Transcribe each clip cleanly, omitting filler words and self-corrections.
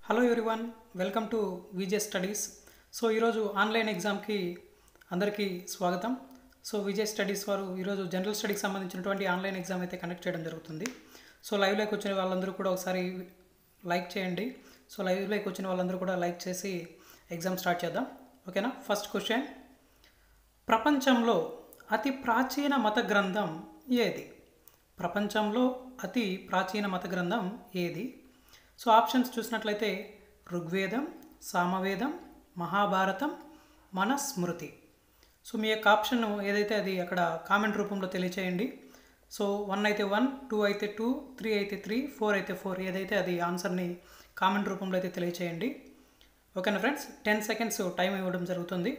Hello everyone, welcome to VJ studies. So ఈరోజు online ఎగ్జామ్కి అందరికీ స్వాగతం. సో విజే స్టడీస్ వారు ఈరోజు జనరల్ స్టడీకి సంబంధించినటువంటి ఆన్లైన్ ఎగ్జామ్ అయితే కండక్ట్ చేయడం జరుగుతుంది. సో లైవ్లోకి వచ్చిన వాళ్ళందరూ కూడా ఒకసారి లైక్ చేయండి. సో లైవ్లోకి వచ్చిన వాళ్ళందరూ కూడా లైక్ చేసి ఎగ్జామ్ స్టార్ట్ చేద్దాం. ఓకేనా? ఫస్ట్ క్వశ్చన్, ప్రపంచంలో అతి ప్రాచీన మత గ్రంథం ఏది? ప్రపంచంలో అతి ప్రాచీన మత గ్రంథం ఏది? సో ఆప్షన్స్ చూసినట్లయితే ఋగ్వేదం, సామవేదం, మహాభారతం, మనుస్మృతి. సో మీ యొక్క ఆప్షన్ ఏదైతే అది అక్కడ కామెంట్ రూపంలో తెలియచేయండి. సో 1 అయితే 1, 2 అయితే 2, 3 అయితే 3, 4 అయితే 4, ఏదైతే అది ఆన్సర్ని కామెంట్ రూపంలో అయితే తెలియచేయండి. ఓకేనా ఫ్రెండ్స్? 10 సెకండ్స్ టైం ఇవ్వడం జరుగుతుంది.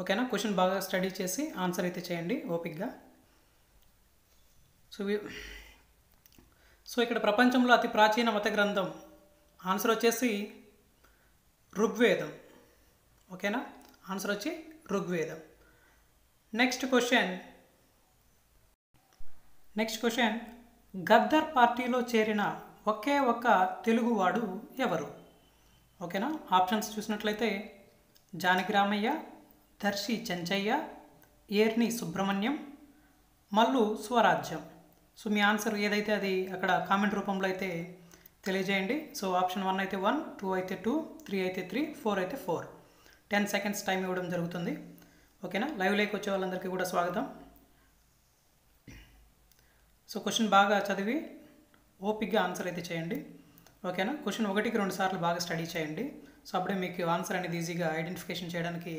ఓకేనా? క్వశ్చన్ బాగా స్టడీ చేసి ఆన్సర్ అయితే చేయండి ఓపిక్గా. సో ఇక్కడ ప్రపంచంలో అతి ప్రాచీన మత గ్రంథం ఆన్సర్ వచ్చేసి ఋగ్వేదం. ఓకేనా? ఆన్సర్ వచ్చి ఋగ్వేదం. నెక్స్ట్ క్వశ్చన్, గద్దర్ పార్టీలో చేరిన ఒకే ఒక్క తెలుగువాడు ఎవరు? ఓకేనా? ఆప్షన్స్ చూసినట్లయితే జానకి రామయ్య, దర్శి చెంచయ్య, ఏర్ని సుబ్రహ్మణ్యం, మల్లు స్వరాజ్యం. సో మీ ఆన్సర్ ఏదైతే అది అక్కడ కామెంట్ రూపంలో అయితే తెలియజేయండి. సో ఆప్షన్ 1 అయితే 1, 2 అయితే 2, 3 అయితే 3, 4 అయితే 4. 10 సెకండ్స్ టైం ఇవ్వడం జరుగుతుంది. ఓకేనా? లైవ్లోకి వచ్చే వాళ్ళందరికీ కూడా స్వాగతం. సో క్వశ్చన్ బాగా చదివి ఓపిక్గా ఆన్సర్ అయితే చేయండి. ఓకేనా? క్వశ్చన్ 1కి 2 సార్లు బాగా స్టడీ చేయండి. సో అప్పుడే మీకు ఆన్సర్ అనేది ఈజీగా ఐడెంటిఫికేషన్ చేయడానికి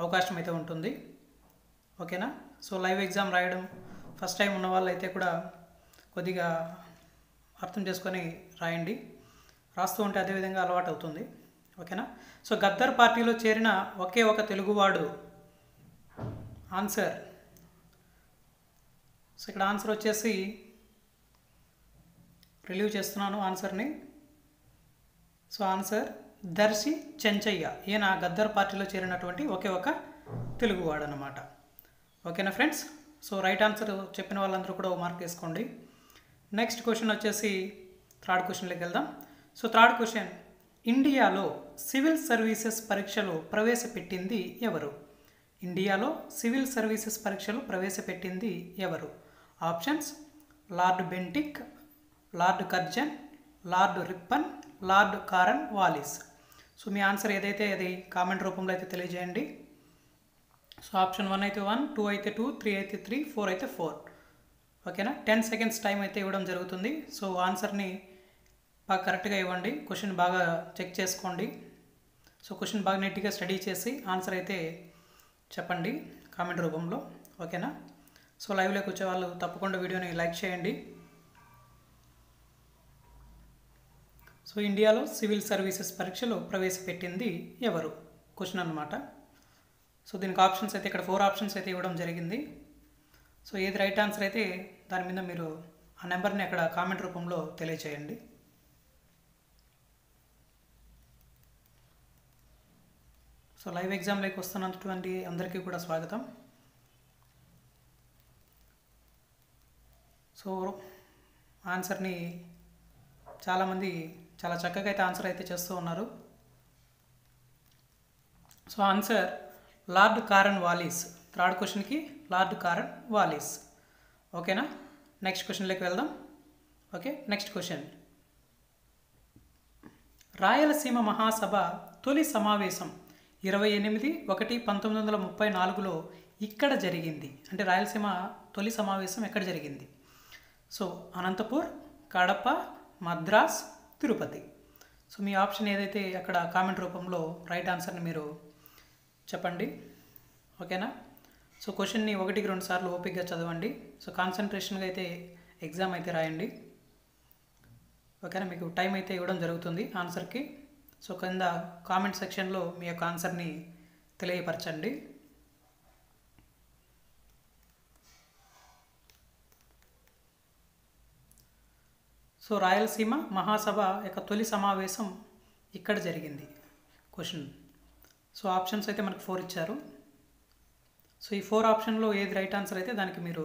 అవకాశం అయితే ఉంటుంది. ఓకేనా? సో లైవ్ ఎగ్జామ్ రాయడం ఫస్ట్ టైం ఉన్న వాళ్ళు అయితే కూడా కొద్దిగా అర్థం చేసుకొని రాయండి. రాస్తూ ఉంటే అదేవిధంగా అలవాటు అవుతుంది. ఓకేనా? సో గద్దర్ పార్టీలో చేరిన ఒకే ఒక తెలుగువాడు ఆన్సర్. సో ఇక్కడ ఆన్సర్ వచ్చేసి రిలీవ్ చేస్తున్నాను ఆన్సర్ని. So answer Darshi Chenchaiah. ఈయన గద్దర్ పార్టీలో చేరినటువంటి ఒకే ఒక తెలుగువాడు అన్నమాట. ఓకేనా ఫ్రెండ్స్? సో రైట్ ఆన్సర్ చెప్పిన వాళ్ళందరూ కూడా మార్క్ వేసుకోండి. నెక్స్ట్ క్వశ్చన్ వచ్చేసి థర్డ్ క్వశ్చన్లోకి వెళ్దాం. సో థర్డ్ క్వశ్చన్, ఇండియాలో సివిల్ సర్వీసెస్ పరీక్షలు ప్రవేశపెట్టింది ఎవరు? ఇండియాలో సివిల్ సర్వీసెస్ పరీక్షలు ప్రవేశపెట్టింది ఎవరు? Options Lord Bentinck, Lord Curzon, Lord Ripon, Lord Cornwallis. So మీ ఆన్సర్ ఏదైతే అది కామెంట్ రూపంలో అయితే తెలియజేయండి. సో ఆప్షన్ 1 అయితే 1, 2 అయితే 2, 3 అయితే 3, 4 అయితే 4. ఓకేనా? 10 సెకండ్స్ టైం అయితే ఇవ్వడం జరుగుతుంది. సో ఆన్సర్ని బాగా కరెక్ట్గా ఇవ్వండి. క్వశ్చన్ బాగా చెక్ చేసుకోండి. సో క్వశ్చన్ బాగా నీట్గా స్టడీ చేసి ఆన్సర్ అయితే చెప్పండి కామెంట్ రూపంలో. ఓకేనా? సో లైవ్లోకి వచ్చే వాళ్ళు తప్పకుండా వీడియోని లైక్ చేయండి. సో ఇండియాలో సివిల్ సర్వీసెస్ పరీక్షలు ప్రవేశపెట్టింది ఎవరు? క్వశ్చన్ అన్నమాట. సో దీనికి ఆప్షన్స్ అయితే ఇక్కడ 4 ఆప్షన్స్ అయితే ఇవ్వడం జరిగింది. సో ఏది రైట్ ఆన్సర్ అయితే దాని మీద మీరు ఆ నెంబర్ని అక్కడ కామెంట్ రూపంలో తెలియచేయండి. సో లైవ్ ఎగ్జామ్లోకి వస్తున్నటువంటి అందరికీ కూడా స్వాగతం. సో ఆన్సర్ని చాలామంది చాలా చక్కగా అయితే ఆన్సర్ అయితే చేస్తూ ఉన్నారు. So answer Lord Cornwallis. Third క్వశ్చన్కి లార్డ్ కారన్ వాలిస్. ఓకేనా? నెక్స్ట్ క్వశ్చన్లోకి వెళ్దాం. Okay, next question, Rayalaseema Mahasabha తొలి సమావేశం 28/1/1934లో ఇక్కడ జరిగింది. అంటే రాయలసీమ తొలి సమావేశం ఎక్కడ జరిగింది? సో అనంతపూర్, కడప, మద్రాస్, తిరుపతి. సో మీ ఆప్షన్ ఏదైతే అక్కడ కామెంట్ రూపంలో రైట్ ఆన్సర్ని మీరు చెప్పండి. ఓకేనా? సో క్వశ్చన్ని 1కి 2 సార్లు ఓపిక్గా చదవండి. సో కాన్సన్ట్రేషన్గా అయితే ఎగ్జామ్ అయితే రాయండి. ఓకేనా? మీకు టైం అయితే ఇవ్వడం జరుగుతుంది ఆన్సర్కి. సో కింద కామెంట్ సెక్షన్లో మీ యొక్క ఆన్సర్ని తెలియపరచండి. సో రాయలసీమ మహాసభ యొక్క తొలి సమావేశం ఇక్కడ జరిగింది క్వశ్చన్. సో ఆప్షన్స్ అయితే మనకు 4 ఇచ్చారు. సో ఈ 4 ఆప్షన్లో ఏది రైట్ ఆన్సర్ అయితే దానికి మీరు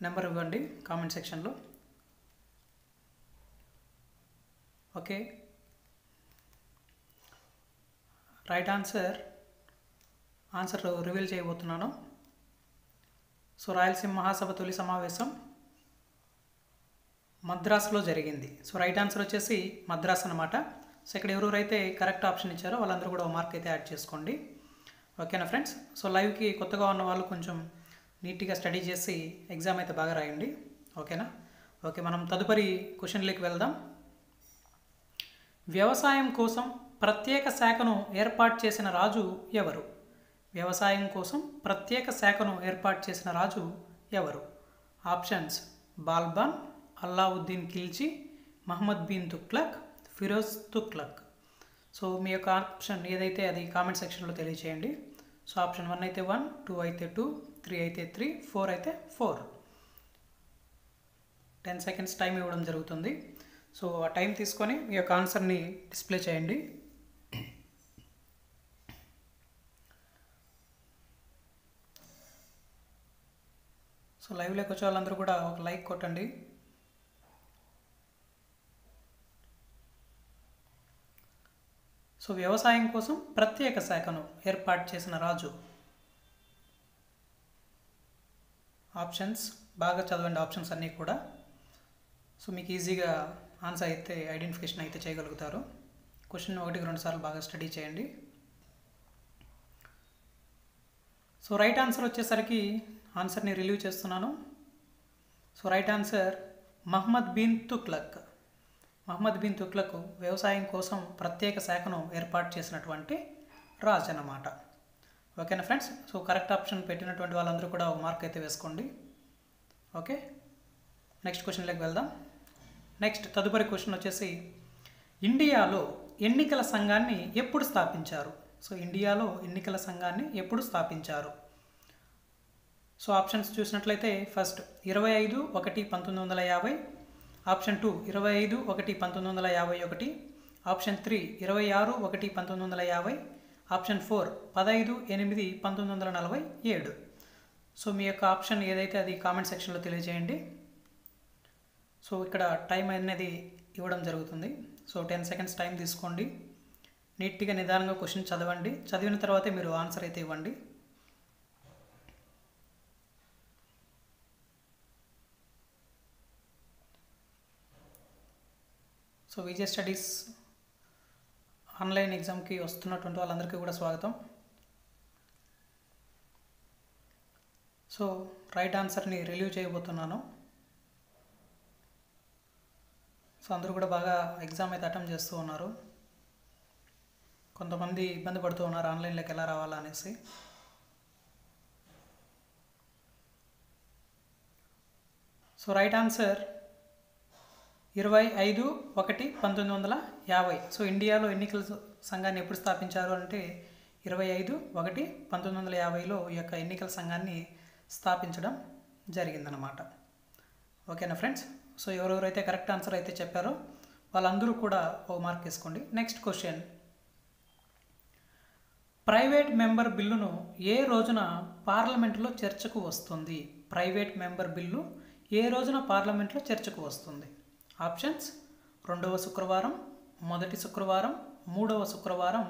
నెంబర్ ఇవ్వండి కామెంట్ సెక్షన్లో. ఓకే, రైట్ ఆన్సర్ రివీల్ చేయబోతున్నాను. సో రాయలసీమ మహాసభ తొలి సమావేశం మద్రాసులో జరిగింది. సో రైట్ ఆన్సర్ వచ్చేసి మద్రాస్ అనమాట. సో ఇక్కడ ఎవరెవరైతే కరెక్ట్ ఆప్షన్ ఇచ్చారో వాళ్ళందరూ కూడా మార్క్ అయితే యాడ్ చేసుకోండి. ఓకేనా ఫ్రెండ్స్. సో లైవ్కి కొత్తగా ఉన్న వాళ్ళు కొంచెం నీట్గా స్టడీ చేసి ఎగ్జామ్ అయితే బాగా రాయండి. ఓకేనా. ఓకే, మనం తదుపరి క్వశ్చన్లోకి వెళ్దాం. వ్యవసాయం కోసం ప్రత్యేక శాఖను ఏర్పాటు చేసిన రాజు ఎవరు? వ్యవసాయం కోసం ప్రత్యేక శాఖను ఏర్పాటు చేసిన రాజు ఎవరు? ఆప్షన్స్: బాల్బాన్, అల్లావుద్దీన్ ఖిల్జీ, మహమ్మద్ బిన్ తుగ్లక్, ఫిరోజ్ తుగ్లక్. సో మీ యొక్క ఆప్షన్ ఏదైతే అది కామెంట్ సెక్షన్లో తెలియచేయండి. సో ఆప్షన్ 1 అయితే 1, 2 అయితే 2, 3 అయితే 3, 4 అయితే 4. 10 సెకండ్స్ టైం ఇవ్వడం జరుగుతుంది. సో ఆ టైం తీసుకొని మీ యొక్క ఆన్సర్ని డిస్ప్లే చేయండి. సో లైవ్లోకి వచ్చే వాళ్ళందరూ కూడా ఒక లైక్ కొట్టండి. సో వ్యవసాయం కోసం ప్రత్యేక శాఖను ఏర్పాటు చేసిన రాజు. ఆప్షన్స్ బాగా చదవండి, ఆప్షన్స్ అన్నీ కూడా. సో మీకు ఈజీగా ఆన్సర్ అయితే ఐడెంటిఫికేషన్ అయితే చేయగలుగుతారు. క్వశ్చన్ 1-2 సార్లు బాగా స్టడీ చేయండి. సో రైట్ ఆన్సర్ వచ్చేసరికి ఆన్సర్ని రిలీవ్ చేస్తున్నాను. So right answer Muhammad bin Tughlaq. Muhammad bin Tughlaq వ్యవసాయం కోసం ప్రత్యేక శాఖను ఏర్పాటు చేసినటువంటి రాజు అన్నమాట. ఓకేనా ఫ్రెండ్స్. సో కరెక్ట్ ఆప్షన్ పెట్టినటువంటి వాళ్ళందరూ కూడా ఒక మార్క్ అయితే వేసుకోండి. ఓకే, నెక్స్ట్ క్వశ్చన్లోకి వెళ్దాం. నెక్స్ట్ తదుపరి క్వశ్చన్ వచ్చేసి ఇండియాలో ఎన్నికల సంఘాన్ని ఎప్పుడు స్థాపించారు? సో ఇండియాలో ఎన్నికల సంఘాన్ని ఎప్పుడు స్థాపించారు? సో ఆప్షన్స్ చూసినట్లయితే first 25/1/1950, option 2 25/1/1951, option 3 26/1/1950, option 4 15/8/1947. So మీ యొక్క ఆప్షన్ ఏదైతే అది కామెంట్ సెక్షన్లో తెలియజేయండి. సో ఇక్కడ టైం అనేది ఇవ్వడం జరుగుతుంది. సో 10 సెకండ్స్ టైం తీసుకోండి. నీట్గా నిదానంగా క్వశ్చన్ చదవండి. చదివిన తర్వాతే మీరు ఆన్సర్ అయితే ఇవ్వండి. సో విజయ్ స్టడీస్ ఆన్లైన్ ఎగ్జామ్కి వస్తున్నటువంటి వాళ్ళందరికీ కూడా స్వాగతం. సో రైట్ ఆన్సర్ని రిలీవ్ చేయబోతున్నాను. సో అందరూ కూడా బాగా ఎగ్జామ్ అయితే అటెంప్ట్ చేస్తూ ఉన్నారు. కొంతమంది ఇబ్బంది పడుతూ ఉన్నారు ఆన్లైన్లోకి ఎలా రావాలా అనేసి. So right answer 25/1/1950. సో ఇండియాలో ఎన్నికల సంఘాన్ని ఎప్పుడు స్థాపించారు అంటే 25/1/1950లో ఈ యొక్క ఎన్నికల సంఘాన్ని స్థాపించడం జరిగిందనమాట. ఓకేనా ఫ్రెండ్స్. సో ఎవరెవరైతే కరెక్ట్ ఆన్సర్ అయితే చెప్పారో వాళ్ళందరూ కూడా ఓ మార్క్ వేసుకోండి. నెక్స్ట్ క్వశ్చన్, ప్రైవేట్ మెంబర్ బిల్లును ఏ రోజున పార్లమెంటులో చర్చకు వస్తుంది? ప్రైవేట్ మెంబర్ బిల్లు ఏ రోజున పార్లమెంట్లో చర్చకు వస్తుంది? ఆప్షన్స్: 2వ శుక్రవారం, 1వ శుక్రవారం, 3వ శుక్రవారం,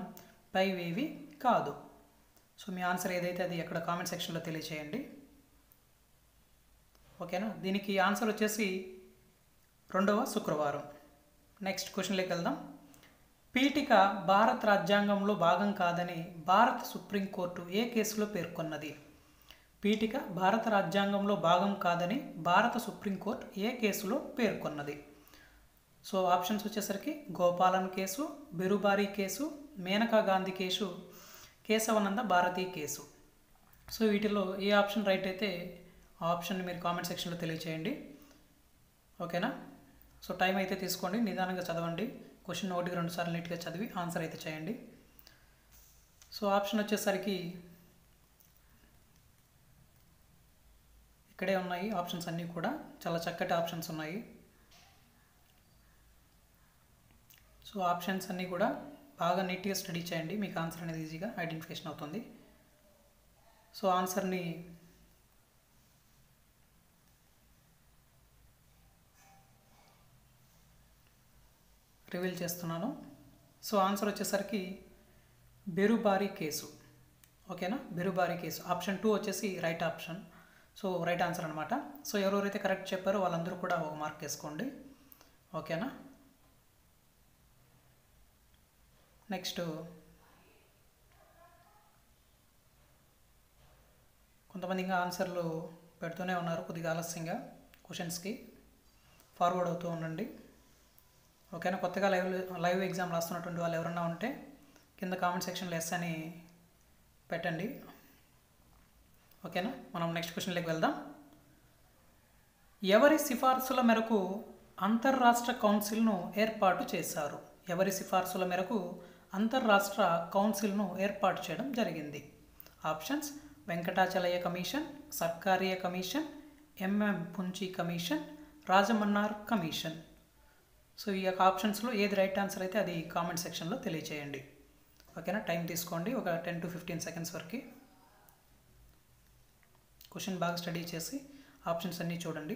పైవేవి కాదు. సో మీ ఆన్సర్ ఏదైతే అది అక్కడ కామెంట్ సెక్షన్లో తెలియచేయండి. ఓకేనా. దీనికి ఆన్సర్ వచ్చేసి 2వ శుక్రవారం. నెక్స్ట్ క్వశ్చన్లోకి వెళ్దాం. పీఠిక భారత రాజ్యాంగంలో భాగం కాదని భారత సుప్రీంకోర్టు ఏ కేసులో పేర్కొన్నది? పీఠిక భారత రాజ్యాంగంలో భాగం కాదని భారత సుప్రీంకోర్టు ఏ కేసులో పేర్కొన్నది? సో ఆప్షన్స్ వచ్చేసరికి Gopalan case, Berubari case, Maneka Gandhi case, Kesavananda Bharati case. So వీటిలో ఏ ఆప్షన్ రైట్ అయితే ఆ ఆప్షన్ని మీరు కామెంట్ సెక్షన్లో తెలియచేయండి. ఓకేనా. సో టైం అయితే తీసుకోండి, నిదానంగా చదవండి. క్వశ్చన్ 1-2 సార్లు నీట్గా చదివి ఆన్సర్ అయితే చేయండి. సో ఆప్షన్ వచ్చేసరికి ఇక్కడే ఉన్నాయి ఆప్షన్స్ అన్నీ కూడా, చాలా చక్కటి ఆప్షన్స్ ఉన్నాయి. సో ఆప్షన్స్ అన్నీ కూడా బాగా నీట్గా స్టడీ చేయండి, మీకు ఆన్సర్ అనేది ఈజీగా ఐడెంటిఫికేషన్ అవుతుంది. సో ఆన్సర్ని రివీల్ చేస్తున్నాను. సో ఆన్సర్ వచ్చేసరికి బెరుబారి కేసు. ఓకేనా, బెరుబారి కేసు. ఆప్షన్ 2 వచ్చేసి right option. So right answer అనమాట. సో ఎవరెవరైతే కరెక్ట్ చెప్పారో వాళ్ళందరూ కూడా ఒక మార్క్ వేసుకోండి. ఓకేనా. నెక్స్ట్ కొంతమంది ఇంకా ఆన్సర్లు పెడుతూనే ఉన్నారు, కొద్దిగా ఆలస్యంగా. క్వశ్చన్స్కి ఫార్వర్డ్ అవుతూ ఉండండి. ఓకేనా. కొత్తగా లైవ్ ఎగ్జామ్ రాస్తున్నటువంటి వాళ్ళు ఎవరన్నా ఉంటే కింద కామెంట్ సెక్షన్లో ఎస్ అని పెట్టండి. ఓకేనా. మనం నెక్స్ట్ క్వశ్చన్లోకి వెళ్దాం. ఎవరి సిఫార్సుల మేరకు అంతర్రాష్ట్ర కౌన్సిల్ను ఏర్పాటు చేశారు? ఎవరి సిఫార్సుల మేరకు అంతర్రాష్ట్ర కౌన్సిల్ను ఏర్పాటు చేయడం జరిగింది? Options: Venkatachaliah commission, Sarkaria commission, MM Punchhi commission, Rajamannar commission. So ఈ యొక్క ఆప్షన్స్లో ఏది రైట్ ఆన్సర్ అయితే అది కామెంట్ సెక్షన్లో తెలియచేయండి. ఓకేనా. టైం తీసుకోండి, ఒక 10 to 15 seconds వరకు. క్వశ్చన్ బాగా స్టడీ చేసి ఆప్షన్స్ అన్నీ చూడండి.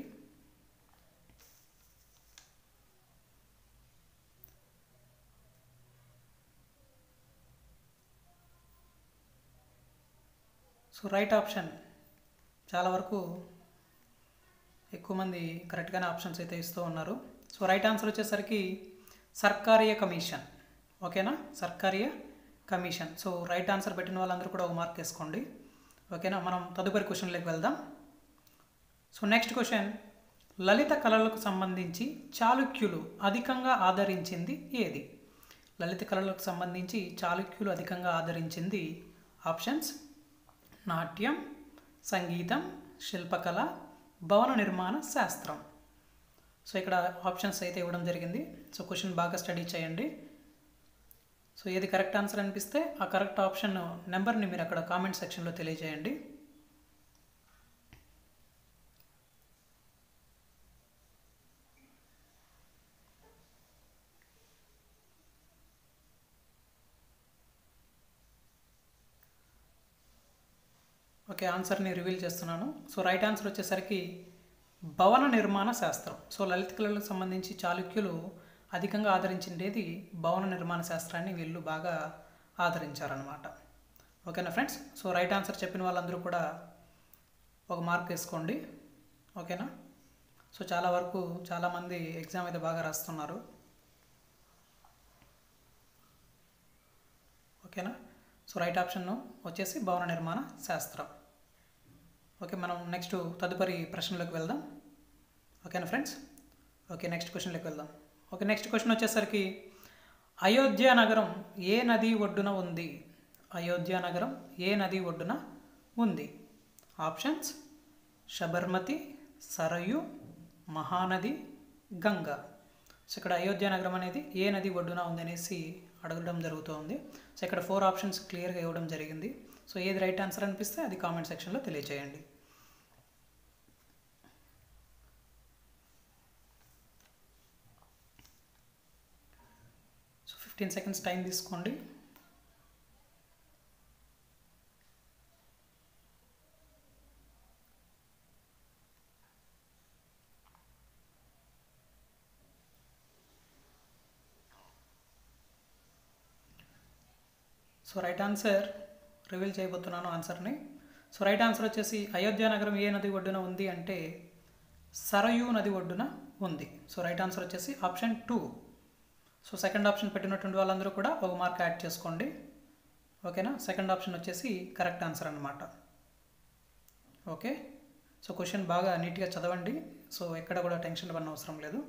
సో రైట్ ఆప్షన్ చాలా వరకు ఎక్కువ మంది కరెక్ట్గానే ఆప్షన్స్ అయితే ఇస్తూ ఉన్నారు. సో రైట్ ఆన్సర్ వచ్చేసరికి సర్కారియా కమిషన్. ఓకేనా, Sarkaria commission. So right answer పెట్టిన వాళ్ళందరూ కూడా ఒక మార్క్ వేసుకోండి. ఓకేనా. మనం తదుపరి క్వశ్చన్లోకి వెళ్దాం. సో నెక్స్ట్ క్వశ్చన్: లలిత కళలకు సంబంధించి చాళుక్యులు అధికంగా ఆదరించింది ఏది? లలిత కళలకు సంబంధించి చాళుక్యులు అధికంగా ఆదరించింది ఆప్షన్స్: నాట్యం, సంగీతం, శిల్పకళ, భవన నిర్మాణ శాస్త్రం. సో ఇక్కడ ఆప్షన్స్ అయితే ఇవ్వడం జరిగింది. సో క్వశ్చన్ బాగా స్టడీ చేయండి. సో ఏది కరెక్ట్ ఆన్సర్ అనిపిస్తే ఆ కరెక్ట్ ఆప్షన్ నెంబర్ని మీరు అక్కడ కామెంట్ సెక్షన్లో తెలియజేయండి. ఓకే, ఆన్సర్ని రివీల్ చేస్తున్నాను. సో రైట్ ఆన్సర్ వచ్చేసరికి భవన నిర్మాణ శాస్త్రం. సో లలిత కళలకు సంబంధించి చాళుక్యులు అధికంగా ఆదరించిండేది భవన నిర్మాణ శాస్త్రాన్ని వీళ్ళు బాగా ఆదరించారనమాట. ఓకేనా ఫ్రెండ్స్. సో రైట్ ఆన్సర్ చెప్పిన వాళ్ళందరూ కూడా ఒక మార్క్ వేసుకోండి. ఓకేనా. సో చాలా వరకు చాలామంది ఎగ్జామ్ అయితే బాగా రాస్తున్నారు. ఓకేనా. సో రైట్ ఆప్షన్ వచ్చేసి భవన నిర్మాణ శాస్త్రం. ఓకే, మనం నెక్స్ట్ తదుపరి ప్రశ్నలోకి వెళ్దాం. ఓకేనా ఫ్రెండ్స్. ఓకే, నెక్స్ట్ క్వశ్చన్లోకి వెళ్దాం. ఓకే, నెక్స్ట్ క్వశ్చన్ వచ్చేసరికి అయోధ్య నగరం ఏ నది ఒడ్డున ఉంది? అయోధ్య నగరం ఏ నది ఒడ్డున ఉంది? ఆప్షన్స్: శబర్మతి, సరయు, మహానది, గంగా. సో ఇక్కడ అయోధ్య నగరం అనేది ఏ నది ఒడ్డున ఉంది అనేసి అడగడం జరుగుతుంది. సో ఇక్కడ 4 ఆప్షన్స్ క్లియర్గా ఇవ్వడం జరిగింది. సో ఏది రైట్ ఆన్సర్ అనిపిస్తే అది కామెంట్ సెక్షన్లో తెలియజేయండి. సో 15 seconds టైం తీసుకోండి. సో రైట్ ఆన్సర్ రివీల్ చేయబోతున్నాను ఆన్సర్ని. సో రైట్ ఆన్సర్ వచ్చేసి అయోధ్య నగరం ఏ నది ఒడ్డున ఉంది అంటే సరయూ నది ఒడ్డున ఉంది. సో రైట్ ఆన్సర్ వచ్చేసి ఆప్షన్ 2. సో సెకండ్ ఆప్షన్ పెట్టినటువంటి వాళ్ళందరూ కూడా ఒక మార్క్ యాడ్ చేసుకోండి. ఓకేనా. సెకండ్ ఆప్షన్ వచ్చేసి కరెక్ట్ ఆన్సర్ అన్నమాట. ఓకే. సో క్వశ్చన్ బాగా నీట్గా చదవండి. సో ఎక్కడ కూడా టెన్షన్ పడిన అవసరం లేదు.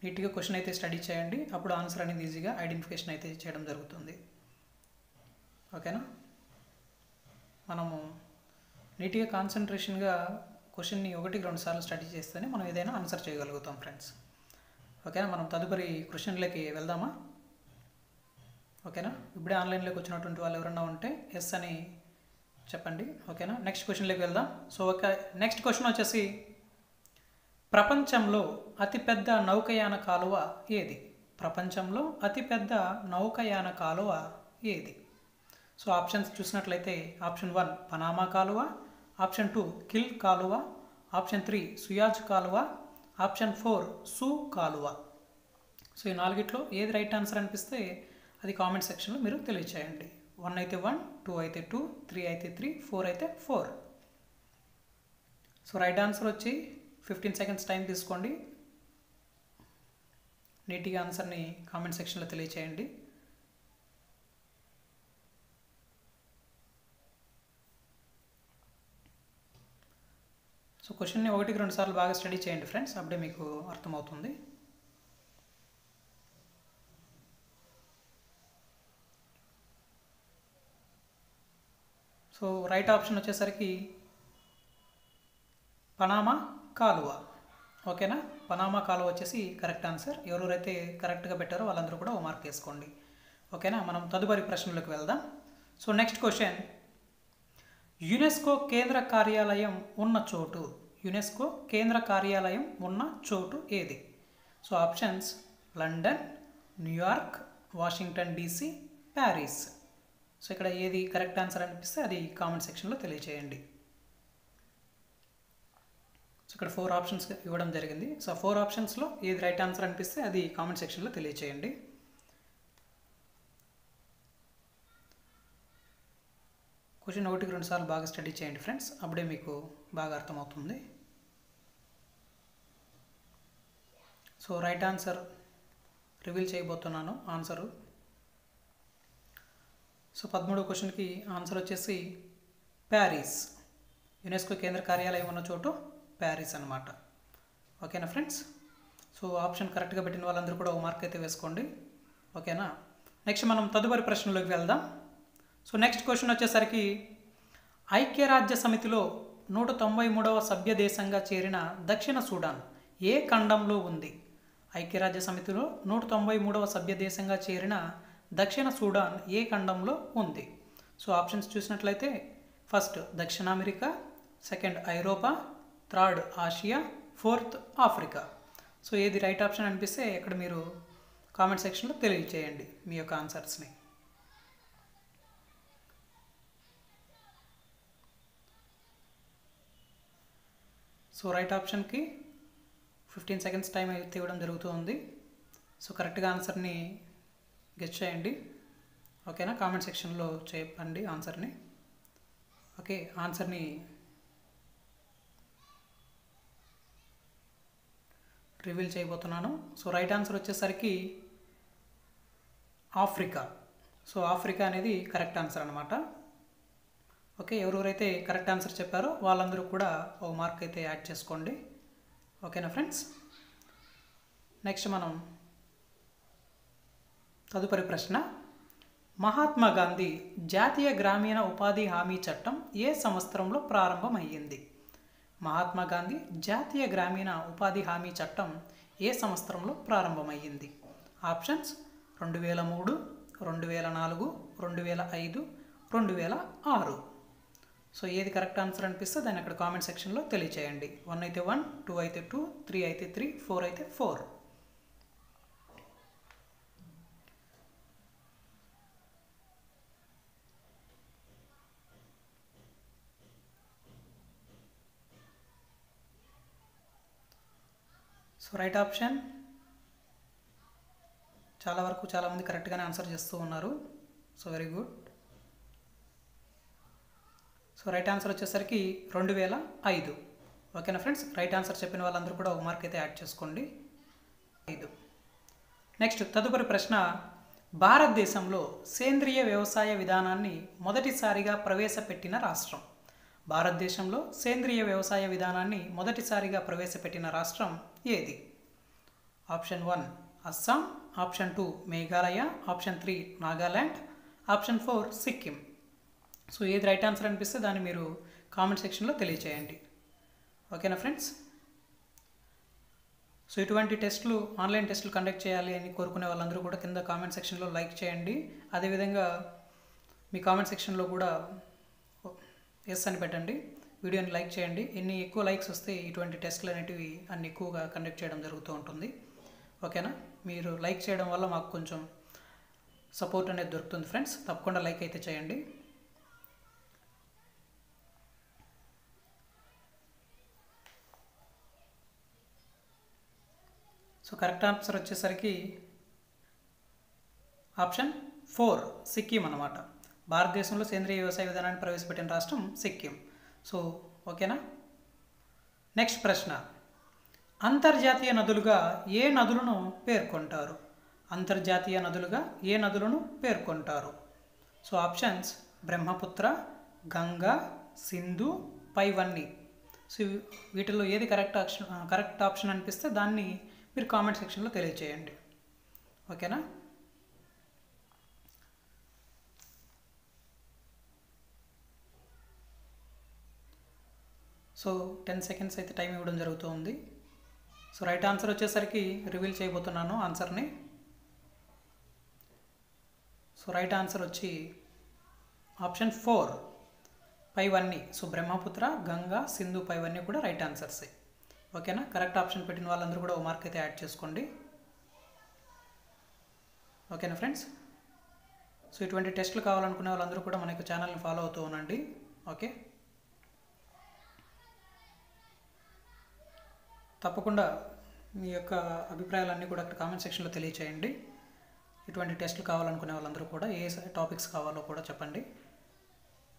నీట్గా క్వశ్చన్ అయితే స్టడీ చేయండి. అప్పుడు ఆన్సర్ అనేది ఈజీగా ఐడెంటిఫికేషన్ అయితే చేయడం జరుగుతుంది. ఓకేనా. మనము నీట్గా కాన్సన్ట్రేషన్గా క్వశ్చన్ని 1-2 సార్లు స్టడీ చేస్తేనే మనం ఏదైనా ఆన్సర్ చేయగలుగుతాం ఫ్రెండ్స్. ఓకేనా. మనం తదుపరి క్వశ్చన్లోకి వెళ్దామా? ఓకేనా. ఇప్పుడే ఆన్లైన్లోకి వచ్చినటువంటి వాళ్ళు ఎవరన్నా ఉంటే ఎస్ అని చెప్పండి. ఓకేనా. నెక్స్ట్ క్వశ్చన్లోకి వెళ్దాం. సో నెక్స్ట్ క్వశ్చన్ వచ్చేసి ప్రపంచంలో అతిపెద్ద నౌకాయాన కాలువ ఏది? ప్రపంచంలో అతిపెద్ద నౌకాయాన కాలువ ఏది? సో ఆప్షన్స్ చూసినట్లయితే ఆప్షన్ 1 పనామా కాలువ, ఆప్షన్ 2 కిల్ కాలువ, ఆప్షన్ 3 సుయాజ్ కాలువ, ఆప్షన్ 4 సు కాలువ. సో ఈ 4ట్లో ఏది రైట్ ఆన్సర్ అనిపిస్తే అది కామెంట్ సెక్షన్లో మీరు తెలియచేయండి. 1 అయితే 1, 2 అయితే 2, 3 అయితే 3, 4 అయితే 4. సో రైట్ ఆన్సర్ వచ్చి 15 సెకండ్స్ టైం తీసుకోండి. నీట్గా ఆన్సర్ని కామెంట్ సెక్షన్లో తెలియచేయండి. సో క్వశ్చన్ని 1-2 సార్లు బాగా స్టడీ చేయండి ఫ్రెండ్స్, అప్పుడే మీకు అర్థమవుతుంది. సో రైట్ ఆప్షన్ వచ్చేసరికి పనామా కాలువ. ఓకేనా, పనామా కాలువ వచ్చేసి కరెక్ట్ ఆన్సర్. ఎవరెవరైతే కరెక్ట్గా పెట్టారో వాళ్ళందరూ కూడా ఓ మార్క్ వేసుకోండి. ఓకేనా, మనం తదుపరి ప్రశ్నలోకి వెళ్దాం. సో నెక్స్ట్ క్వశ్చన్, యునెస్కో కేంద్ర కార్యాలయం ఉన్న చోటు. యునెస్కో కేంద్ర కార్యాలయం ఉన్న చోటు ఏది? So options London, New York, Washington DC, Paris. So ఇక్కడ ఏది కరెక్ట్ ఆన్సర్ అనిపిస్తే అది కామెంట్ సెక్షన్లో తెలియచేయండి. సో ఇక్కడ 4 ఆప్షన్స్ ఇవ్వడం జరిగింది. సో 4 ఆప్షన్స్లో ఏది రైట్ ఆన్సర్ అనిపిస్తే అది కామెంట్ సెక్షన్లో తెలియచేయండి. క్వశ్చన్ 1-2 సార్లు బాగా స్టడీ చేయండి ఫ్రెండ్స్, అప్పుడే మీకు బాగా అర్థమవుతుంది. సో రైట్ ఆన్సర్ రివీల్ చేయబోతున్నాను ఆన్సరు. సో 13వ క్వశ్చన్కి ఆన్సర్ వచ్చేసి ప్యారిస్. యునెస్కో కేంద్ర కార్యాలయం ఉన్న చోటు ప్యారిస్ అన్నమాట. ఓకేనా ఫ్రెండ్స్, సో ఆప్షన్ కరెక్ట్గా పెట్టిన వాళ్ళందరూ కూడా ఒక మార్క్ అయితే వేసుకోండి. ఓకేనా, నెక్స్ట్ మనం తదుపరి ప్రశ్నలోకి వెళ్దాం. సో నెక్స్ట్ క్వశ్చన్ వచ్చేసరికి, ఐక్యరాజ్య సమితిలో 193వ సభ్య దేశంగా చేరిన దక్షిణ సూడాన్ ఏ ఖండంలో ఉంది? ఐక్యరాజ్య సమితిలో 193వ సభ్య దేశంగా చేరిన దక్షిణ సూడాన్ ఏ ఖండంలో ఉంది? సో ఆప్షన్స్ చూసినట్లయితే ఫస్ట్ దక్షిణ అమెరికా, సెకండ్ ఐరోపా, third Asia, fourth Africa. So ఏది రైట్ ఆప్షన్ అనిపిస్తే ఇక్కడ మీరు కామెంట్ సెక్షన్లో తెలియచేయండి మీ యొక్క ఆన్సర్స్ని. సో రైట్ ఆప్షన్కి 15 సెకండ్స్ టైం అయితే ఇవ్వడం జరుగుతుంది. సో కరెక్ట్గా ఆన్సర్ని గెస్ చేయండి. ఓకేనా, కామెంట్ సెక్షన్లో చెప్పండి ఆన్సర్ని. ఓకే, ఆన్సర్ని రివీల్ చేయబోతున్నాను. సో రైట్ ఆన్సర్ వచ్చేసరికి ఆఫ్రికా. సో ఆఫ్రికా అనేది కరెక్ట్ ఆన్సర్ అనమాట. ఓకే, ఎవరెవరైతే కరెక్ట్ ఆన్సర్ చెప్పారో వాళ్ళందరూ కూడా ఓ మార్క్ అయితే యాడ్ చేసుకోండి. ఓకేనా ఫ్రెండ్స్, నెక్స్ట్ మనం తదుపరి ప్రశ్న, మహాత్మా గాంధీ జాతీయ గ్రామీణ ఉపాధి హామీ చట్టం ఏ సంవత్సరంలో ప్రారంభమయ్యింది? మహాత్మా గాంధీ జాతీయ గ్రామీణ ఉపాధి హామీ చట్టం ఏ సంవత్సరంలో ప్రారంభమయ్యింది? ఆప్షన్స్ 2003, 2004, 2005, 2006. సో ఏది కరెక్ట్ ఆన్సర్ అనిపిస్తే దాన్ని అక్కడ కామెంట్ సెక్షన్లో తెలియచేయండి. 1 అయితే 1, 2 అయితే 2, 3 అయితే 3, 4 అయితే 4. సో రైట్ ఆప్షన్ చాలామంది కరెక్ట్గానే ఆన్సర్ చేస్తూ ఉన్నారు. So very good. So right answer వచ్చేసరికి 2005. ఓకేనా ఫ్రెండ్స్, రైట్ ఆన్సర్ చెప్పిన వాళ్ళందరూ కూడా ఒక మార్క్ అయితే యాడ్ చేసుకోండి. 5. నెక్స్ట్ తదుపరి ప్రశ్న, భారతదేశంలో సేంద్రియ వ్యవసాయ విధానాన్ని మొదటిసారిగా ప్రవేశపెట్టిన రాష్ట్రం. భారతదేశంలో సేంద్రియ వ్యవసాయ విధానాన్ని మొదటిసారిగా ప్రవేశపెట్టిన రాష్ట్రం ఏది? Option 1 Assam, option 2 Meghalaya, option 3 Nagaland, option 4 Sikkim. So ఏది రైట్ ఆన్సర్ అనిపిస్తే దాన్ని మీరు కామెంట్ సెక్షన్లో తెలియచేయండి. ఓకేనా ఫ్రెండ్స్, సో ఇటువంటి టెస్టులు ఆన్లైన్ టెస్టులు కండక్ట్ చేయాలి అని కోరుకునే వాళ్ళందరూ కూడా కింద కామెంట్ సెక్షన్లో లైక్ చేయండి. అదేవిధంగా మీ కామెంట్ సెక్షన్లో కూడా ఎస్ అని పెట్టండి. వీడియోని లైక్ చేయండి. ఎన్ని ఎక్కువ లైక్స్ వస్తే ఇటువంటి టెస్టులు అనేటివి అన్ని ఎక్కువగా కండక్ట్ చేయడం జరుగుతూ ఉంటుంది. ఓకేనా, మీరు లైక్ చేయడం వల్ల మాకు కొంచెం సపోర్ట్ అనేది దొరుకుతుంది ఫ్రెండ్స్. తప్పకుండా లైక్ అయితే చేయండి. సో కరెక్ట్ ఆన్సర్ వచ్చేసరికి ఆప్షన్ 4 సిక్కిం అన్నమాట. భారతదేశంలో సేంద్రీయ వ్యవసాయ విధానాన్ని ప్రవేశపెట్టిన రాష్ట్రం సిక్కిం. సో ఓకేనా. నెక్స్ట్ ప్రశ్న, అంతర్జాతీయ నదులుగా ఏ నదులను పేర్కొంటారు? అంతర్జాతీయ నదులుగా ఏ నదులను పేర్కొంటారు? సో ఆప్షన్స్ బ్రహ్మపుత్ర, గంగా, సింధు, పైవన్నీ. సో వీటిలో ఏది కరెక్ట్ ఆప్షన్ అనిపిస్తే దాన్ని మీరు కామెంట్ సెక్షన్లో తెలియచేయండి. ఓకేనా. సో 10 సెకండ్స్ అయితే టైం ఇవ్వడం జరుగుతుంది. సో రైట్ ఆన్సర్ వచ్చేసరికి రివీల్ చేయబోతున్నాను ఆన్సర్ని. సో రైట్ ఆన్సర్ వచ్చి ఆప్షన్ 4 పైవన్నీ. సో బ్రహ్మపుత్ర, గంగా, సింధు, పైవన్నీ కూడా రైట్ ఆన్సర్సే. ఓకేనా. కరెక్ట్ ఆప్షన్ పెట్టిన వాళ్ళందరూ కూడా ఓ మార్క్ అయితే యాడ్ చేసుకోండి. ఓకేనా ఫ్రెండ్స్. సో ఇటువంటి టెస్టులు కావాలనుకునే వాళ్ళందరూ కూడా మన యొక్క ఛానల్ని ఫాలో అవుతూ ఉండండి. ఓకే. తప్పకుండా మీ యొక్క అభిప్రాయాలన్నీ కూడా అక్కడ కామెంట్ సెక్షన్లో తెలియచేయండి. ఇటువంటి టెస్టులు కావాలనుకునే వాళ్ళందరూ కూడా ఏ టాపిక్స్ కావాలో కూడా చెప్పండి.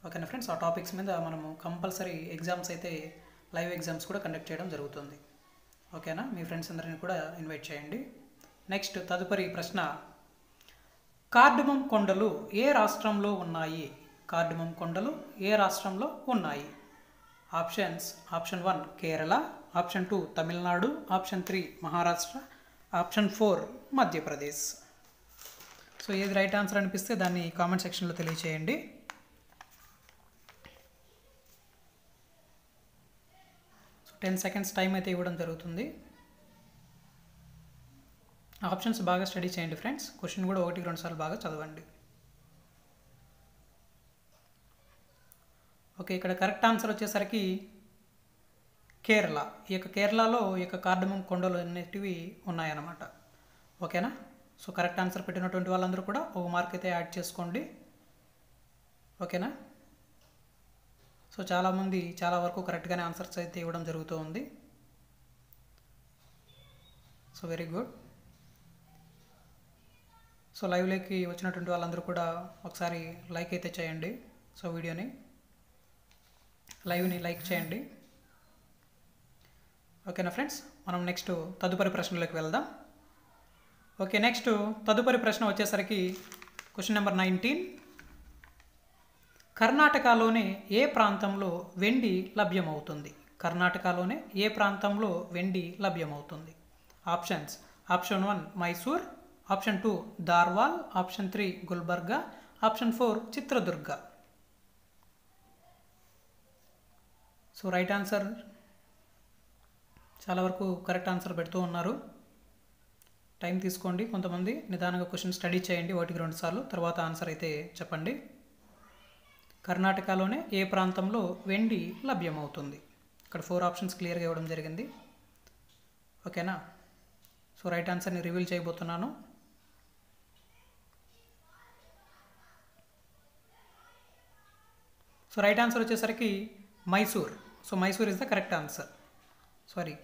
ఓకేనా ఫ్రెండ్స్. ఆ టాపిక్స్ మీద మనము కంపల్సరీ ఎగ్జామ్స్ అయితే లైవ్ ఎగ్జామ్స్ కూడా కండక్ట్ చేయడం జరుగుతుంది. ఓకేనా. మీ ఫ్రెండ్స్ అందరిని కూడా ఇన్వైట్ చేయండి. నెక్స్ట్ తదుపరి ప్రశ్న, కార్డమం కొండలు ఏ రాష్ట్రంలో ఉన్నాయి? కార్డమం కొండలు ఏ రాష్ట్రంలో ఉన్నాయి? Options option 1 Kerala, option 2 Tamil Nadu, option 3 Maharashtra, option 4 Madhya Pradesh. So ఏది రైట్ ఆన్సర్ అనిపిస్తే దాన్ని కామెంట్ సెక్షన్లో తెలియచేయండి. సో 10 సెకండ్స్ టైం అయితే ఇవ్వడం జరుగుతుంది. ఆప్షన్స్ బాగా స్టడీ చేయండి ఫ్రెండ్స్. క్వశ్చన్ కూడా 1-2 సార్లు బాగా చదవండి. ఓకే, ఇక్కడ కరెక్ట్ ఆన్సర్ వచ్చేసరికి కేరళ. ఈ యొక్క కేరళలో ఈ యొక్క కార్డమం కొండలు అనేటివి ఉన్నాయన్నమాట. ఓకేనా. సో కరెక్ట్ ఆన్సర్ పెట్టినటువంటి వాళ్ళందరూ కూడా ఒక మార్క్ అయితే యాడ్ చేసుకోండి. ఓకేనా. సో చాలామంది చాలా వరకు కరెక్ట్గానే ఆన్సర్స్ అయితే ఇవ్వడం జరుగుతూ ఉంది. So very good. సో లైవ్లోకి వచ్చినటువంటి వాళ్ళందరూ కూడా ఒకసారి లైక్ అయితే చేయండి. సో వీడియోని లైవ్ని లైక్ చేయండి. ఓకేనా ఫ్రెండ్స్. మనం నెక్స్ట్ తదుపరి ప్రశ్నలోకి వెళ్దాం. ఓకే, నెక్స్ట్ తదుపరి ప్రశ్న వచ్చేసరికి క్వశ్చన్ నెంబర్ 19, కర్ణాటకలోనే ఏ ప్రాంతంలో వెండి లభ్యమవుతుంది? కర్ణాటకలోనే ఏ ప్రాంతంలో వెండి లభ్యమవుతుంది? Options option 1 Mysore, option 2 Dharwad, option 3 Gulbarga, option 4 Chitradurga. So right answer చాలా వరకు కరెక్ట్ ఆన్సర్ పెడుతూ ఉన్నారు. టైం తీసుకోండి, కొంతమంది నిదానంగా క్వశ్చన్ స్టడీ చేయండి 1-2 సార్లు, తర్వాత ఆన్సర్ అయితే చెప్పండి. కర్ణాటకలోనే ఏ ప్రాంతంలో వెండి లభ్యమవుతుంది? ఇక్కడ 4 ఆప్షన్స్ క్లియర్గా ఇవ్వడం జరిగింది. ఓకేనా. సో రైట్ ఆన్సర్ని రివీల్ చేయబోతున్నాను. సో రైట్ ఆన్సర్ వచ్చేసరికి Mysore. So Mysore is the correct answer. Sorry,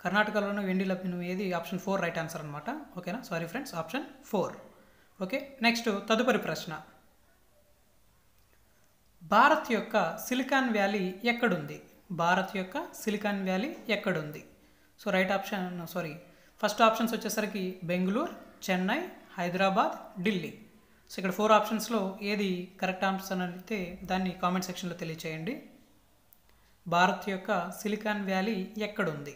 కర్ణాటకలోనే వెండి లభ్యం ఏది? ఆప్షన్ 4 రైట్ ఆన్సర్ అనమాట. ఓకేనా. Sorry friends, option 4. Okay, next తదుపరి ప్రశ్న, భారత్ యొక్క సిలికాన్ వ్యాలీ ఎక్కడుంది? భారత్ యొక్క సిలికాన్ వ్యాలీ ఎక్కడుంది? So right option first options వచ్చేసరికి బెంగళూరు, చెన్నై, హైదరాబాద్, ఢిల్లీ. సో ఇక్కడ 4 ఆప్షన్స్లో ఏది కరెక్ట్ ఆన్సర్ అయితే దాన్ని కామెంట్ సెక్షన్లో తెలియచేయండి. భారత్ యొక్క సిలికాన్ వ్యాలీ ఎక్కడుంది?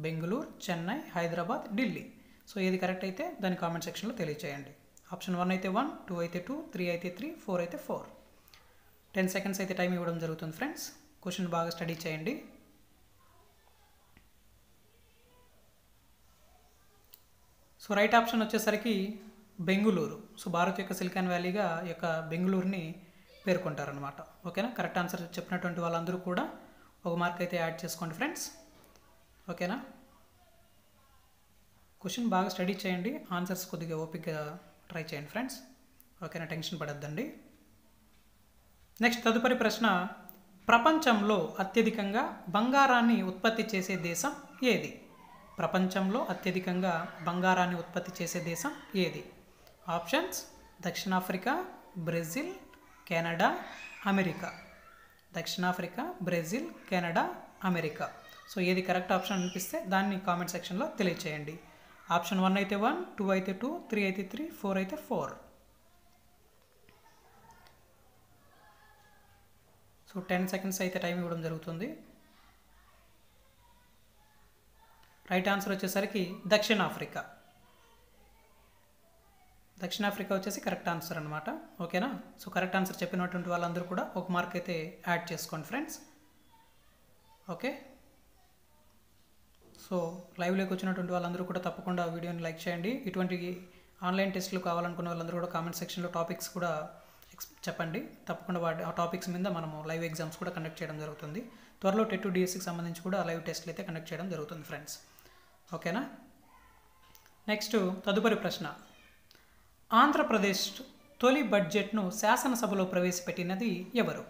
బెంగళూరు, చెన్నై, హైదరాబాద్, ఢిల్లీ. సో ఏది కరెక్ట్ అయితే దాన్ని కామెంట్ సెక్షన్లో తెలియచేయండి. ఆప్షన్ 1 అయితే 1, 2 అయితే 2, 3 అయితే 3, 4 అయితే 4. 10 సెకండ్స్ అయితే టైం ఇవ్వడం జరుగుతుంది ఫ్రెండ్స్. క్వశ్చన్ బాగా స్టడీ చేయండి. సో రైట్ ఆప్షన్ వచ్చేసరికి బెంగళూరు. సో భారత్ యొక్క సిలికాన్ వ్యాలీగా ఈ యొక్క బెంగళూరుని పేర్కొంటారనమాట. ఓకేనా. కరెక్ట్ ఆన్సర్ చెప్పినటువంటి వాళ్ళందరూ కూడా ఒక మార్క్ అయితే యాడ్ చేసుకోండి ఫ్రెండ్స్. ఓకేనా. క్వశ్చన్ బాగా స్టడీ చేయండి, ఆన్సర్స్ కొద్దిగా ఓపికగా ట్రై చేయండి ఫ్రెండ్స్. ఓకేనా, టెన్షన్ పడద్దండి. నెక్స్ట్ తదుపరి ప్రశ్న, ప్రపంచంలో అత్యధికంగా బంగారాన్ని ఉత్పత్తి చేసే దేశం ఏది? ప్రపంచంలో అత్యధికంగా బంగారాన్ని ఉత్పత్తి చేసే దేశం ఏది? ఆప్షన్స్ దక్షిణాఫ్రికా, బ్రెజిల్, కెనడా, అమెరికా. దక్షిణాఫ్రికా, బ్రెజిల్, కెనడా, అమెరికా. సో ఏది కరెక్ట్ ఆప్షన్ అనిపిస్తే దాన్ని కామెంట్ సెక్షన్లో తెలియచేయండి. ఆప్షన్ 1 అయితే 1, 2 అయితే 2, 3 అయితే 3, 4 అయితే 4. సో 10 సెకండ్స్ అయితే టైం ఇవ్వడం జరుగుతుంది. రైట్ ఆన్సర్ వచ్చేసరికి దక్షిణాఫ్రికా. దక్షిణాఫ్రికా వచ్చేసి కరెక్ట్ ఆన్సర్ అనమాట. ఓకేనా? సో కరెక్ట్ ఆన్సర్ చెప్పినటువంటి వాళ్ళందరూ కూడా ఒక మార్క్ అయితే యాడ్ చేసుకోండి ఫ్రెండ్స్. ఓకే, సో లైవ్లోకి వచ్చినటువంటి వాళ్ళందరూ కూడా తప్పకుండా వీడియోని లైక్ చేయండి. ఇటువంటి ఆన్లైన్ టెస్టులు కావాలనుకున్న వాళ్ళందరూ కూడా కామెంట్ సెక్షన్లో టాపిక్స్ కూడా చెప్పండి. తప్పకుండా ఆ టాపిక్స్ మీద మనము లైవ్ ఎగ్జామ్స్ కూడా కండక్ట్ చేయడం జరుగుతుంది. త్వరలో టెట్ డిఎస్సికి సంబంధించి కూడా లైవ్ టెస్ట్లు అయితే కండక్ట్ చేయడం జరుగుతుంది ఫ్రెండ్స్. ఓకేనా? నెక్స్ట్ తదుపరి ప్రశ్న. ఆంధ్రప్రదేశ్ తొలి బడ్జెట్ను శాసనసభలో ప్రవేశపెట్టినది ఎవరు?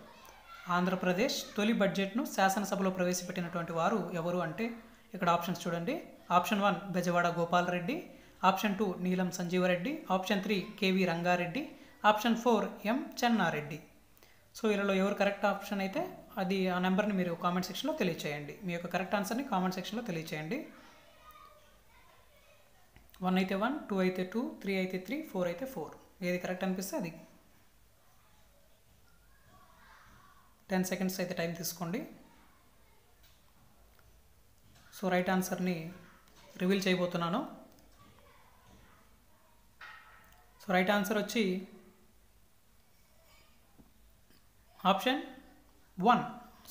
ఆంధ్రప్రదేశ్ తొలి బడ్జెట్ను శాసనసభలో ప్రవేశపెట్టినటువంటి వారు ఎవరు అంటే ఇక్కడ ఆప్షన్స్ చూడండి. Option 1 Bezawada Gopala Reddy, option 2 Neelam Sanjiva Reddy, option 3 K V Ranga Reddy, option 4 M Chenna Reddy. So వీళ్ళలో ఎవరు కరెక్ట్ ఆప్షన్ అయితే అది ఆ నెంబర్ని మీరు కామెంట్ సెక్షన్లో తెలియచేయండి. మీ యొక్క కరెక్ట్ ఆన్సర్ని కామెంట్ సెక్షన్లో తెలియచేయండి. 1 అయితే 1, 2 అయితే 2, 3 అయితే 3, 4 అయితే 4. ఏది కరెక్ట్ అనిపిస్తే అది. 10 సెకండ్స్ అయితే టైం తీసుకోండి. సో రైట్ ఆన్సర్ని రివీల్ చేయబోతున్నాను. సో రైట్ ఆన్సర్ వచ్చి option 1.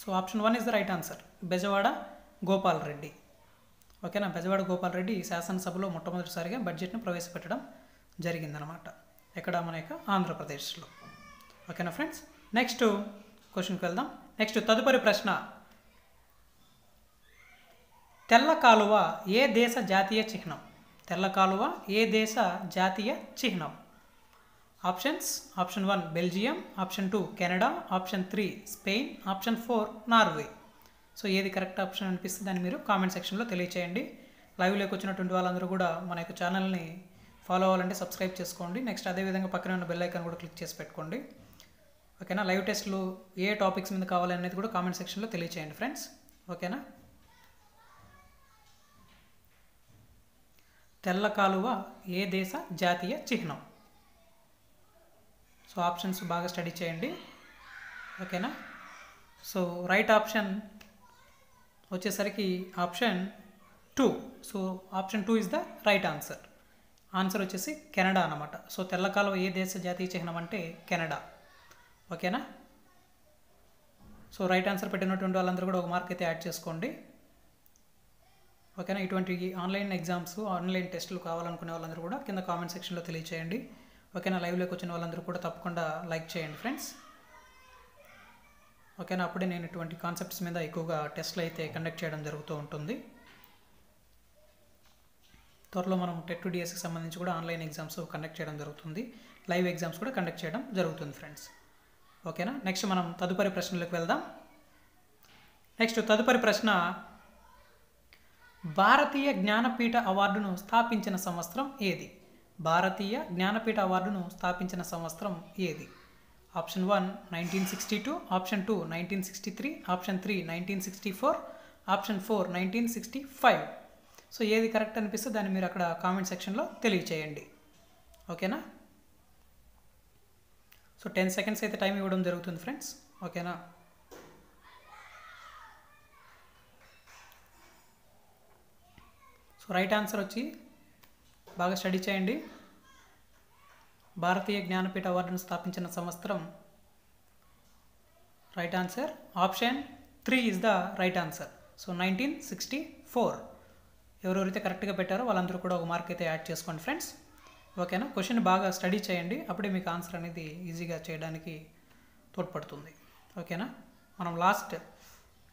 So option 1 is the right answer. Bezawada Gopala Reddy. ఓకేనా? బెజవాడ గోపాలరెడ్డి శాసనసభలో మొట్టమొదటిసారిగా బడ్జెట్ను ప్రవేశపెట్టడం జరిగిందనమాట. ఎక్కడ? మన యొక్క ఆంధ్రప్రదేశ్లో. ఓకేనా ఫ్రెండ్స్? నెక్స్ట్ క్వశ్చన్కి వెళ్దాం. నెక్స్ట్ తదుపరి ప్రశ్న. తెల్ల కాలువ ఏ దేశ జాతీయ చిహ్నం? తెల్ల కాలువ ఏ దేశ జాతీయ చిహ్నం? Options. Option 1 Belgium, option 2 Canada, option 3 Spain, option 4 Norway. So ఏది కరెక్ట్ ఆప్షన్ అనిపిస్తే దాన్ని మీరు కామెంట్ సెక్షన్లో తెలియచేయండి. లైవ్లోకి వచ్చినటువంటి వాళ్ళందరూ కూడా మన యొక్క ఛానల్ని ఫాలో అవ్వాలంటే సబ్స్క్రైబ్ చేసుకోండి. నెక్స్ట్ అదేవిధంగా పక్కన ఉన్న బెల్ ఐకాన్ కూడా క్లిక్ చేసి పెట్టుకోండి. ఓకేనా? లైవ్ టెస్ట్లు ఏ టాపిక్స్ మీద కావాలి అనేది కూడా కామెంట్ సెక్షన్లో తెలియచేయండి ఫ్రెండ్స్. ఓకేనా? తెల్ల కాలువ ఏ దేశ జాతీయ చిహ్నం? సో ఆప్షన్స్ బాగా స్టడీ చేయండి. ఓకేనా? సో రైట్ ఆప్షన్ వచ్చేసరికి option 2. So option 2 is the right answer. Answer వచ్చేసి కెనడా అన్నమాట. సో తెల్ల కాలువ ఏ దేశ జాతీయ చిహ్నం అంటే కెనడా. ఓకేనా? సో రైట్ ఆన్సర్ పెట్టినటువంటి వాళ్ళందరూ కూడా ఒక మార్క్ అయితే యాడ్ చేసుకోండి. ఓకేనా? ఇటువంటి ఆన్లైన్ ఎగ్జామ్స్, ఆన్లైన్ టెస్టులు కావాలనుకునే వాళ్ళందరూ కూడా కింద కామెంట్ సెక్షన్లో తెలియచేయండి. ఓకేనా? లైవ్లోకి వచ్చిన వాళ్ళందరూ కూడా తప్పకుండా లైక్ చేయండి ఫ్రెండ్స్. ఓకేనా? అప్పుడే నేను ఇటువంటి కాన్సెప్ట్స్ మీద ఎక్కువగా టెస్ట్లు అయితే కండక్ట్ చేయడం జరుగుతూ ఉంటుంది. త్వరలో మనం టెట్ డిఎస్సికి సంబంధించి కూడా ఆన్లైన్ ఎగ్జామ్స్ కండక్ట్ చేయడం జరుగుతుంది. లైవ్ ఎగ్జామ్స్ కూడా కండక్ట్ చేయడం జరుగుతుంది ఫ్రెండ్స్. ఓకేనా? నెక్స్ట్ మనం తదుపరి ప్రశ్నలకు వెళ్దాం. నెక్స్ట్ తదుపరి ప్రశ్న. భారతీయ జ్ఞానపీఠ అవార్డును స్థాపించిన సంవత్సరం ఏది? భారతీయ జ్ఞానపీఠ అవార్డును స్థాపించిన సంవత్సరం ఏది? Option 1 1962, option 2 1963, option 3 1964, option 4 1965. So ఏది కరెక్ట్ అనిపిస్తే దాన్ని మీరు అక్కడ కామెంట్ సెక్షన్లో తెలియచేయండి. ఓకేనా? సో 10 సెకండ్స్ అయితే టైం ఇవ్వడం జరుగుతుంది ఫ్రెండ్స్. ఓకేనా? సో రైట్ ఆన్సర్ వచ్చి బాగా స్టడీ చేయండి. భారతీయ జ్ఞానపీఠ అవార్డును స్థాపించిన సంవత్సరం right answer option 3 is the right answer. So 1964. ఎవరెవరైతే కరెక్ట్గా పెట్టారో వాళ్ళందరూ కూడా ఒక మార్క్ అయితే యాడ్ చేసుకోండి ఫ్రెండ్స్. ఓకేనా? క్వశ్చన్ బాగా స్టడీ చేయండి. అప్పుడే మీకు ఆన్సర్ అనేది ఈజీగా చేయడానికి తోడ్పడుతుంది. ఓకేనా? మనం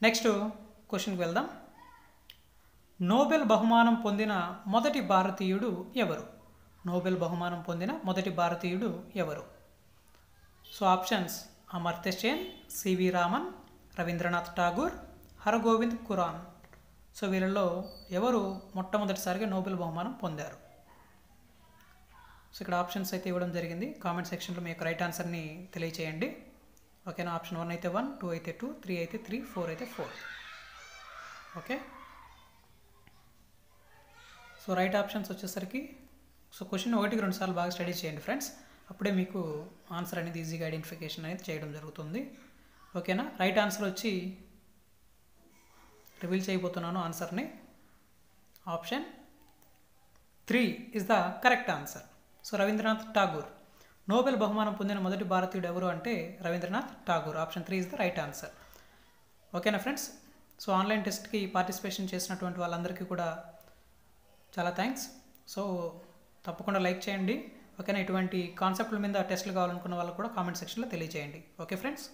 నెక్స్ట్ క్వశ్చన్కి వెళ్దాం. నోబెల్ బహుమానం పొందిన మొదటి భారతీయుడు ఎవరు? నోబెల్ బహుమానం పొందిన మొదటి భారతీయుడు ఎవరు? So options Amartya Sen, C V Raman, Rabindranath Tagore, Hargobind Khorana. So వీళ్ళలో ఎవరు మొట్టమొదటిసారిగా నోబెల్ బహుమానం పొందారు? సో ఇక్కడ ఆప్షన్స్ అయితే ఇవ్వడం జరిగింది. కామెంట్ సెక్షన్లో మీ యొక్క రైట్ ఆన్సర్ని తెలియచేయండి. ఓకేనా. ఆప్షన్ 1 అయితే 1, 2 అయితే 2, 3 అయితే 3, 4 అయితే 4. ఓకే. సో రైట్ ఆప్షన్స్ వచ్చేసరికి సో క్వశ్చన్ 1కి 2 సార్లు బాగా స్టడీ చేయండి ఫ్రెండ్స్. అప్పుడే మీకు ఆన్సర్ అనేది ఈజీగా ఐడెంటిఫికేషన్ అనేది చేయడం జరుగుతుంది. ఓకేనా. రైట్ ఆన్సర్ వచ్చి రివీల్ చేయబోతున్నాను ఆన్సర్ని. Option 3 is the correct answer. So Rabindranath Tagore. Nobel బహుమానం పొందిన మొదటి భారతీయుడు ఎవరు అంటే Rabindranath Tagore. Option 3 is the right answer. ఓకేనా ఫ్రెండ్స్. సో ఆన్లైన్ టెస్ట్కి పార్టిసిపేషన్ చేసినటువంటి వాళ్ళందరికీ కూడా చాలా థ్యాంక్స్. సో తప్పకుండా లైక్ చేయండి. ఓకేనా. ఇటువంటి కాన్సెప్ట్ల మీద టెస్టులు కావాలనుకున్న వాళ్ళు కూడా కామెంట్ సెక్షన్లో తెలియజేయండి. Okay friends.